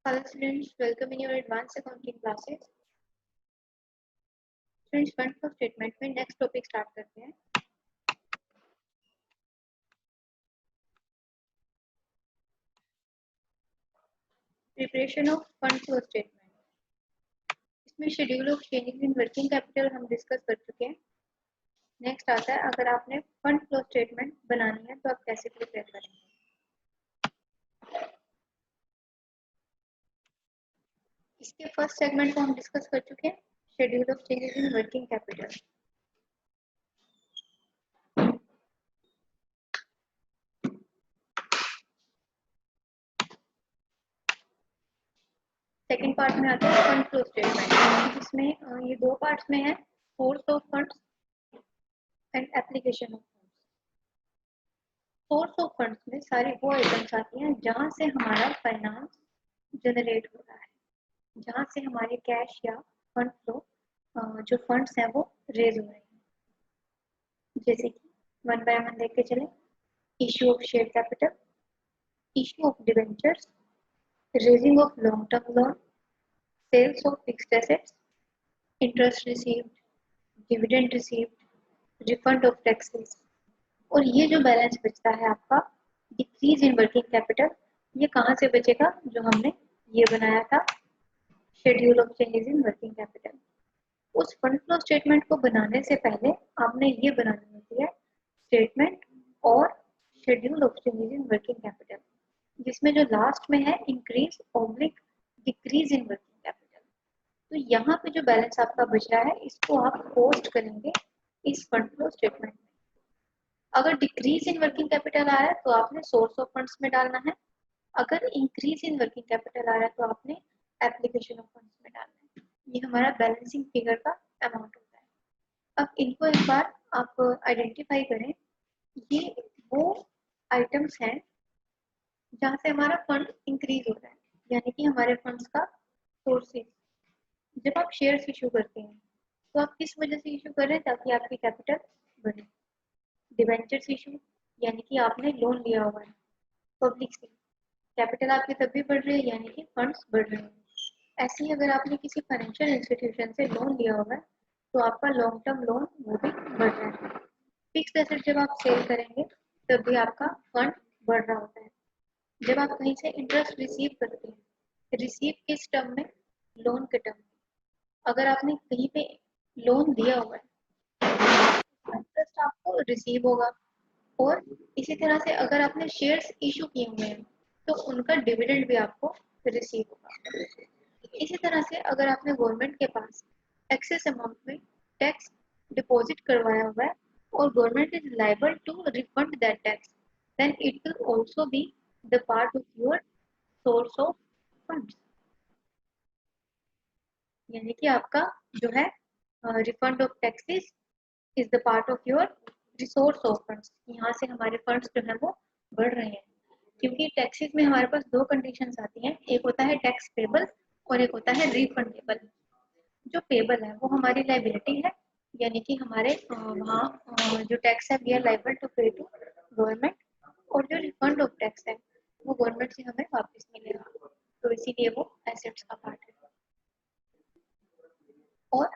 Hello students, welcome in your advanced accounting classes. Students, fund flow statement में next topic start करते हैं. Preparation of fund flow statement. इसमें schedule of changes in working capital हम discuss कर चुके हैं. Next आता है अगर आपने फंड फ्लो स्टेटमेंट बनानी है तो आप कैसे प्रिपेयर करेंगे. इसके फर्स्ट सेगमेंट को हम डिस्कस कर चुके हैं, schedule of changes in working capital. Second part में आता है फंड फ्लो स्टेटमेंट, जिसमें ये दो पार्ट्स में है, source of funds and application of funds. Source of funds में सारी वो आइटम्स आती हैं जहां से हमारा फाइनेंस जनरेट हो रहा है, जहां से हमारे कैश या फंड फ्लो जो फंड्स हैं वो रेज हो रहे हैं. जैसे कि वन बाय वन देख के चले. Issue of share capital, issue of debentures, raising of long term loan, sales of fixed assets, interest received, dividend received, refund of taxes. और ये जो बैलेंस बचता है आपका डिक्रीज इन वर्किंग कैपिटल, ये कहाँ से बचेगा, जो हमने ये बनाया था schedule of changes in working capital. उस फंड फ्लो स्टेटमेंट को बनाने से पहले आपने ये बनानी होती है स्टेटमेंट और schedule of changes in working capital, जिसमें जो लास्ट में है increase oblique decrease in working capital. तो यहाँ पे जो बैलेंस आपका बच रहा है इसको आप पोस्ट करेंगे इस फंड फ्लो स्टेटमेंट में. अगर डिक्रीज इन वर्किंग कैपिटल आ रहा है तो आपने सोर्स ऑफ फंड्स में डालना है. अगर इंक्रीज इन वर्किंग कैपिटल आ रहा है तो आपने एप्लीकेशन ऑफ फंड्स में डालना है. ये हमारा बैलेंसिंग फिगर का अमाउंट होता है. अब इनको एक बार आप आइडेंटिफाई करें. ये वो आइटम्स हैं जहाँ से हमारा फंड इंक्रीज हो रहा है, यानी कि हमारे फंड्स का सोर्सेज. जब आप शेयर्स इशू करते हैं तो आप किस वजह से इशू कर रहे हैं, ताकि आपकी कैपिटल बढ़े. डिवेंचर्स इशू, यानी कि आपने लोन लिया हुआ है पब्लिक से, कैपिटल आपकी तब भी बढ़ रही है, यानी कि फंड्स बढ़ रहे हैं. ऐसे ही अगर आपने किसी फाइनेंशियल इंस्टीट्यूशन से लोन लिया हुआ है तो आपका लॉन्ग टर्म लोन वो भी बढ़ रहा है. फिक्स्ड एसेट जब आप सेल करेंगे तब भी आपका फंड बढ़ रहा होता है. जब आप कहीं से इंटरेस्ट रिसीव करते हैं, रिसीव किस टर्म में, लोन के टर्म में. अगर आपने कहीं पे लोन दिया हुआ है इंटरेस्ट आपको रिसीव होगा. और इसी तरह से अगर आपने शेयर्स इशू किए हुए हैं तो उनका डिविडेंड भी आपको रिसीव होगा. इसी तरह से अगर आपने गवर्नमेंट के पास एक्सेस अमाउंट में टैक्स डिपॉजिट करवाया हुआ है और government is liable to refund that tax, then it will also be the part of your source of funds. यानी कि आपका जो है refund of taxes is the part of your resource of funds. यहाँ से हमारे फंड्स जो है वो बढ़ रहे हैं, क्योंकि टैक्सेस में हमारे पास दो कंडीशंस आती हैं. एक होता है टैक्स पेबल और एक होता है रिफंडेबल. जो पेबल है वो हमारी लाइबिलिटी है, यानी कि हमारे वहाँ जो टैक्स है वी आर लाइबल टू पे टू गवर्नमेंट. और जो रिफंड ऑफ टैक्स है वो गवर्नमेंट से हमें वापस मिलेगा, तो इसीलिए वो एसेट्स का पार्ट है. और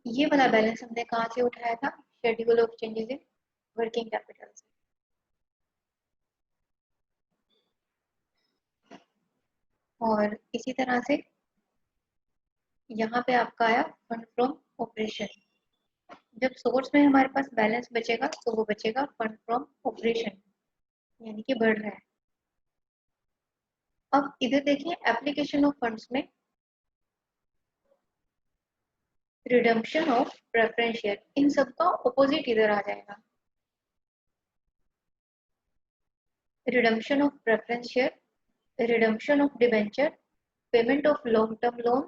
ये वाला बैलेंस हमने कहाँ से उठाया था, schedule of changes in working capital से. और इसी तरह से यहाँ पे आपका आया फंड फ्रॉम ऑपरेशन. जब सोर्स में हमारे पास बैलेंस बचेगा तो वो बचेगा फंड फ्रॉम ऑपरेशन, यानी कि बढ़ रहा है. अब इधर देखिए एप्लीकेशन ऑफ फंड्स में रिडम्पशन ऑफ प्रेफरेंस शेयर, इन सब का ऑपोजिट इधर आ जाएगा. Redemption of preference share, redemption of debenture, payment of long-term loan,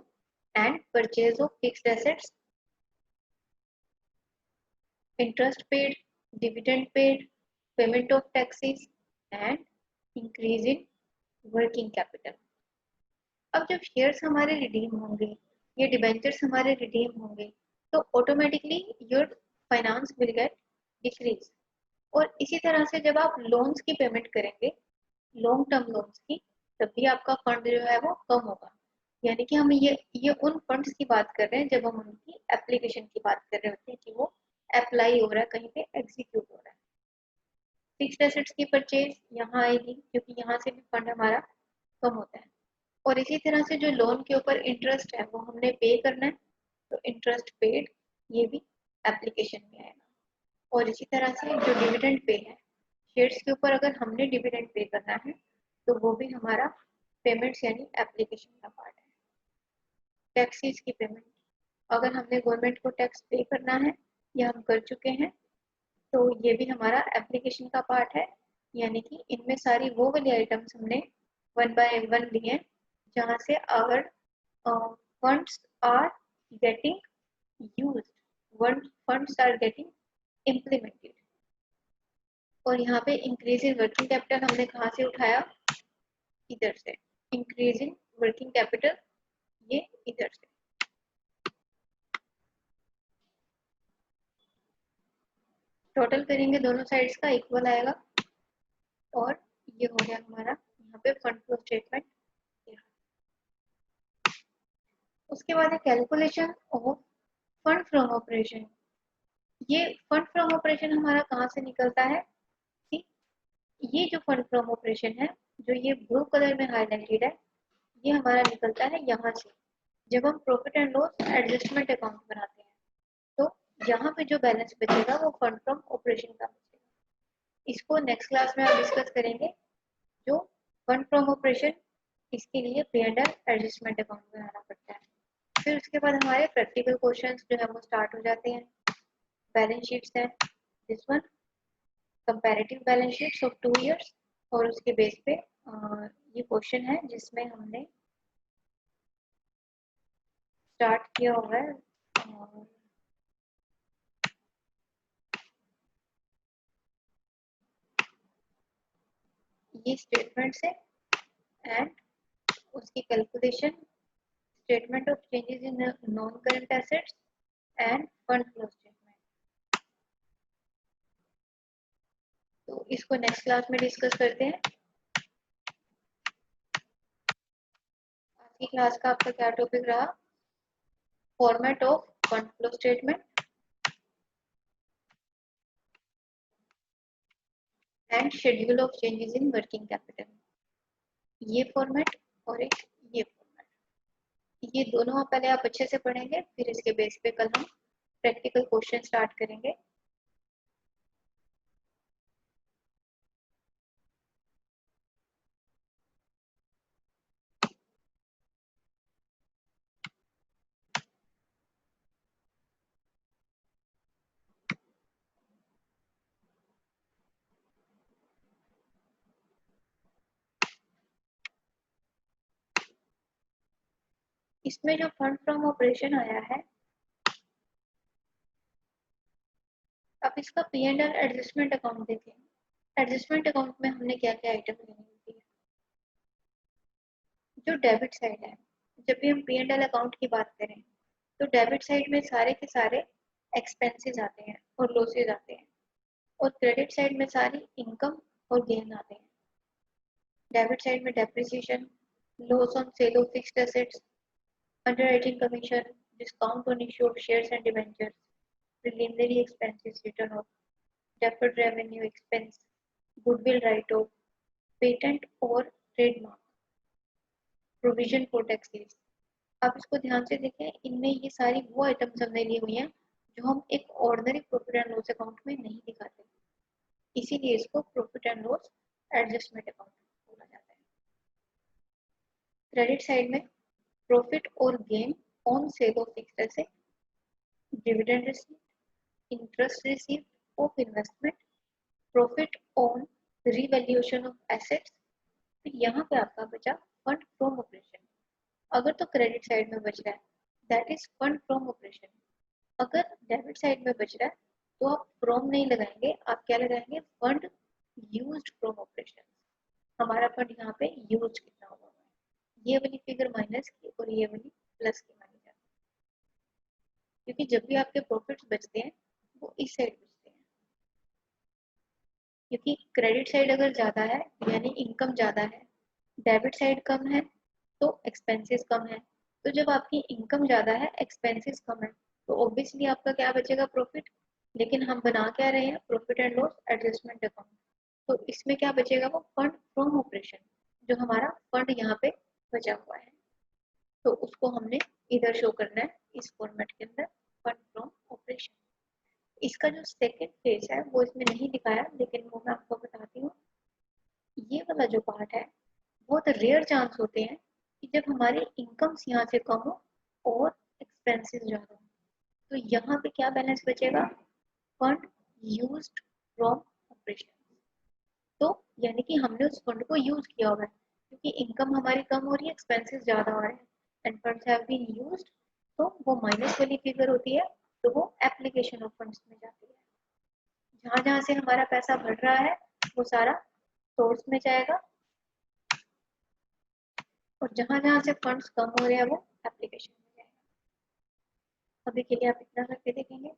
and purchase of fixed assets, interest paid, dividend paid, payment of taxes, and increase in working capital. अब जब shares हमारे redeem होंगे, ये debentures हमारे redeem होंगे, तो automatically your finance will get decrease. और इसी तरह से जब आप लोन्स की पेमेंट करेंगे, लॉन्ग टर्म लोन्स की, तब भी आपका फंड जो है वो कम होगा। यानी कि हम ये उन फंड्स की बात कर रहे हैं जब हम उनकी एप्लीकेशन की बात कर रहे होते हैं कि वो अप्लाई हो रहा है, कहीं पे एग्जीक्यूट हो रहा है। फिक्स्ड एसेट्स की परचेज यहाँ आएगी क्योंकि यहाँ से भी फंड हमारा कम होता है। और इसी तरह से जो लोन के ऊपर इंटरेस्ट है वो हमने पे करना है, तो इंटरेस्ट पेड ये भी एप्लीकेशन में आएगा। और इसी तरह से जो डिविडेंड पे है, शेयर्स के ऊपर अगर हमने डिविडेंड पे करना है तो वो भी हमारा पेमेंट्स यानी एप्लीकेशन का पार्ट है। टैक्सेस की पेमेंट, अगर हमने गवर्नमेंट को टैक्स पे करना है या हम कर चुके हैं तो ये भी हमारा एप्लीकेशन का पार्ट है। यानी कि इनमें सारी वो वाली आइटम्स हमने वन बाय वन लिए जहाँ से अगर funds are getting used, funds are getting implemented. और यहाँ पे इंक्रीज इन वर्किंग कैपिटल हमने कहाँ से उठाया, इधर से। इंक्रीज इन वर्किंग कैपिटल ये इधर से। टोटल करेंगे दोनों साइड्स का इक्वल आएगा और ये हो गया हमारा यहाँ पे फंड फ्लो स्टेटमेंट। उसके बाद है calculation of fund from operation. ये फंड फ्रॉम ऑपरेशन हमारा कहाँ से निकलता है, ये जो फंड फ्रॉम ऑपरेशन है जो ये ब्लू कलर में हाईलाइटेड है, ये हमारा निकलता है यहाँ से। जब हम profit and loss adjustment account बनाते हैं तो यहाँ पे जो बैलेंस बचेगा वो फंड फ्रॉम ऑपरेशन का बचेगा। इसको नेक्स्ट क्लास में हम डिस्कस करेंगे। जो फंड फ्रॉम ऑपरेशन, इसके लिए P&L एडजस्टमेंट अकाउंट बनाना पड़ता है। फिर उसके बाद हमारे प्रैक्टिकल क्वेश्चंस जो है वो स्टार्ट हो जाते हैं। बैलेंस शीट्स है, this one comparative balance sheets of 2 years, और उसके बेस पे ये क्वेश्चन है जिसमें हमने स्टार्ट किया हुआ है ये स्टेटमेंट से एंड उसकी calculation, statement of changes in non current assets end fund flow statement. तो इसको नेक्स्ट क्लास में डिस्कस करते हैं। आज की क्लास का आपका क्या टॉपिक रहा, format of fund flow statement and schedule of changes in working capital. ये फॉर्मेट और एक ये फॉर्मेट, ये दोनों पहले आप अच्छे से पढ़ेंगे, फिर इसके बेस पे कल हम प्रैक्टिकल क्वेश्चन स्टार्ट करेंगे। इसमें जो फंड फ्रॉम ऑपरेशन आया है, अब इसका P&L एडजस्टमेंट अकाउंट देखें। एडजस्टमेंट अकाउंट में हमने क्या क्या आइटम लेनी होती है। जो डेबिट साइड है, जब भी हम P&L अकाउंट की बात करें तो डेबिट साइड में सारे के सारे एक्सपेंसेस आते हैं और लॉसेस आते हैं, और क्रेडिट साइड में सारी इनकम और गेन आते हैं। डेबिट साइड में depreciation, loss on sale of fixed assets, underwriting commission, discount on issue of shares and debentures, preliminary expenses written off, deferred revenue expense, goodwill write-off, patent और trademark, provision for taxes। आप इसको ध्यान से देखें, इनमें ये सारी वो आइटम्स हमने ली हुई हैं जो हम एक ordinary profit and loss account में नहीं दिखाते, इसीलिए इसको profit and loss adjustment account बोला जाता है। क्रेडिट साइड में प्रॉफिट और gain on sale of fixed asset, dividend received, interest received of investment, profit on revaluation of assets। फिर यहाँ पे आपका बचा फंड फ्रॉम ऑपरेशन। अगर तो क्रेडिट साइड में बच रहा है that is fund from operation, अगर डेबिट साइड में बच रहा है तो आप फ्रॉम नहीं लगाएंगे, आप क्या लगाएंगे, फंड यूज्ड फ्रॉम ऑपरेशन। हमारा फंड यहाँ पे यूज कितना हुआ है, ये वाली फिगर माइनस की और ये वाली प्लस की मानी जाती है, क्योंकि जब भी आपके प्रॉफिट्स बचते हैं वो इस साइड बचते हैं। क्योंकि क्रेडिट साइड अगर ज़्यादा है यानी इनकम ज़्यादा है डेबिट साइड कम है तो एक्सपेंसेस कम है। तो जब आपकी इनकम ज़्यादा है, एक्सपेंसेस कम है, तो ऑब्वियसली आपका क्या बचेगा? प्रॉफिट। लेकिन हम बना क्या रहे हैं? Profit and loss adjustment account. तो इसमें क्या बचेगा? वो फंड फ्रॉम ऑपरेशन, जो हमारा फंड यहाँ पे बचा हुआ है, तो उसको हमने इधर शो करना है इस फॉर्मेट के अंदर, फंड फ्रॉम ऑपरेशन। इसका जो सेकेंड फेज है वो इसमें नहीं दिखाया, लेकिन वो मैं आपको बताती हूँ। ये वाला जो पार्ट है, बहुत रेयर चांस होते हैं कि जब हमारे इनकम्स यहाँ से कम हो और एक्सपेंसेस ज़्यादा हो, तो यहाँ पे क्या बैलेंस बचेगा? Fund used from operation. तो यानी कि हमने उस फंड को यूज किया हुआ है, क्योंकि इनकम हमारी कम हो रही है, एक्सपेंसेस ज़्यादा हो रहे हैं, and funds have been used, तो वो माइनस वाली फिगर होती है, तो वो एप्लीकेशन ऑफ फंड्स में जाती है। जहाँ जहाँ से हमारा पैसा बढ़ रहा है वो सारा सोर्स में जाएगा, और जहाँ जहाँ से फंड्स कम हो रहे हैं वो एप्लीकेशन में जाएगा। अभी के लिए आप इतना करके देखेंगे।